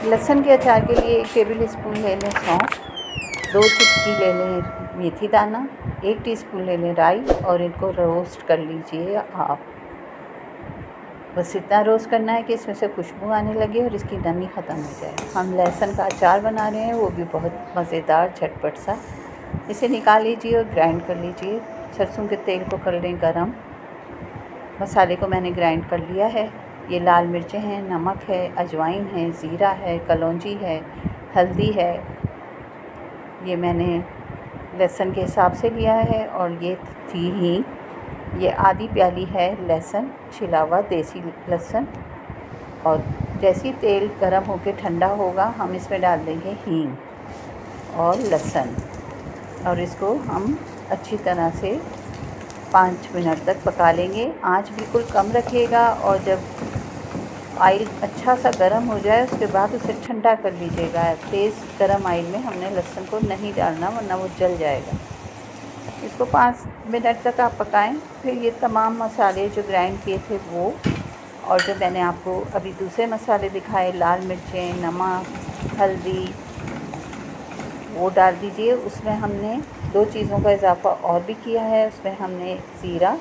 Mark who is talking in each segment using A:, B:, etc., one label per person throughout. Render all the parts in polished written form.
A: लहसुन के अचार के लिए 1 टेबल स्पून ले लें सौंफ, 2 चुटकी ले लें मेथी दाना, 1 टीस्पून ले लें राई और इनको रोस्ट कर लीजिए आप। बस इतना रोस्ट करना है कि इसमें से खुशबू आने लगे और इसकी नमी ख़त्म हो जाए। हम लहसुन का अचार बना रहे हैं, वो भी बहुत मज़ेदार झटपट सा। इसे निकाल लीजिए और ग्राइंड कर लीजिए। सरसों के तेल को कर लें गरम। मसाले को मैंने ग्राइंड कर लिया है। ये लाल मिर्चें हैं, नमक है, अजवाइन है, ज़ीरा है, कलौंजी है, हल्दी है। ये मैंने लहसुन के हिसाब से लिया है और ये थी हींग। ये आधी प्याली है लहसुन, छिला हुआ देसी लहसुन। और जैसे ही तेल गर्म होकर ठंडा होगा हम इसमें डाल देंगे हींग और लहसुन और इसको हम अच्छी तरह से 5 मिनट तक पका लेंगे। आंच बिल्कुल कम रखिएगा और जब ऑयल अच्छा सा गर्म हो जाए उसके बाद उसे ठंडा कर लीजिएगा। तेज़ गर्म ऑयल में हमने लहसुन को नहीं डालना वरना वो जल जाएगा। इसको 5 मिनट तक आप पकाएं। फिर ये तमाम मसाले जो ग्राइंड किए थे वो और जो मैंने आपको अभी दूसरे मसाले दिखाए, लाल मिर्चें, नमक, हल्दी, वो डाल दीजिए। उसमें हमने 2 चीज़ों का इजाफ़ा और भी किया है। उसमें हमने ज़ीरा,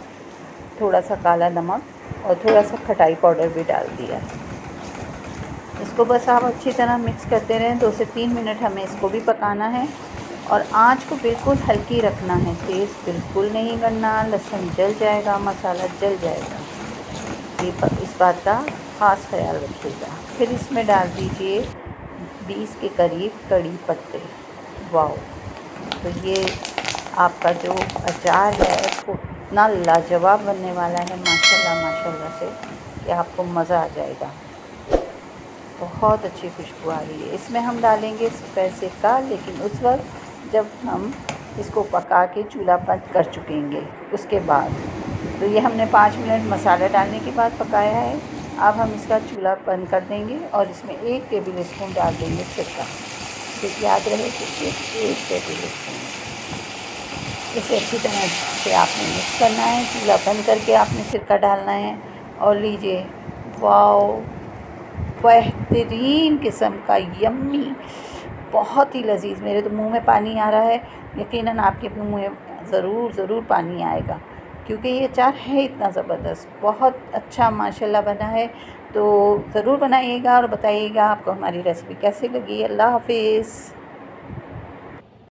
A: थोड़ा सा काला नमक और थोड़ा सा खटाई पाउडर भी डाल दिया है। इसको बस आप अच्छी तरह मिक्स करते रहें। 2 से 3 मिनट हमें इसको भी पकाना है और आंच को बिल्कुल हल्की रखना है, तेज़ बिल्कुल नहीं करना, लहसुन जल जाएगा, मसाला जल जाएगा। इस बात का ख़ास ख्याल रखिएगा। फिर इसमें डाल दीजिए 20 के करीब कड़ी पत्ते। वाओ! तो ये आपका जो अचार है वो इतना लाजवाब बनने वाला है माशाल्लाह माशाल्लाह से कि आपको मज़ा आ जाएगा। बहुत अच्छी खुशबू आ रही है। इसमें हम डालेंगे सफ़ेद सिरका, लेकिन उस वक्त जब हम इसको पका के चूल्हा बंद कर चुकेंगे उसके बाद। तो ये हमने 5 मिनट मसाला डालने के बाद पकाया है। अब हम इसका चूल्हा बंद कर देंगे और इसमें 1 टेबल स्पून डाल देंगे सिरका। तो याद रहे कि सिर्फ 1 टेबल स्पून। इसे अच्छी तरह से आपने मिक्स करना है। चूल्हा बंद करके आपने सिरका डालना है और लीजिए, वाओ! बेहतरीन किस्म का यम्मी, बहुत ही लजीज। मेरे तो मुंह में पानी आ रहा है। यकीनन आपके मुंह में ज़रूर पानी आएगा क्योंकि ये अचार है इतना ज़बरदस्त, बहुत अच्छा माशाल्लाह बना है। तो ज़रूर बनाइएगा और बताइएगा आपको हमारी रेसिपी कैसी लगी। अल्लाह हाफ़िज़।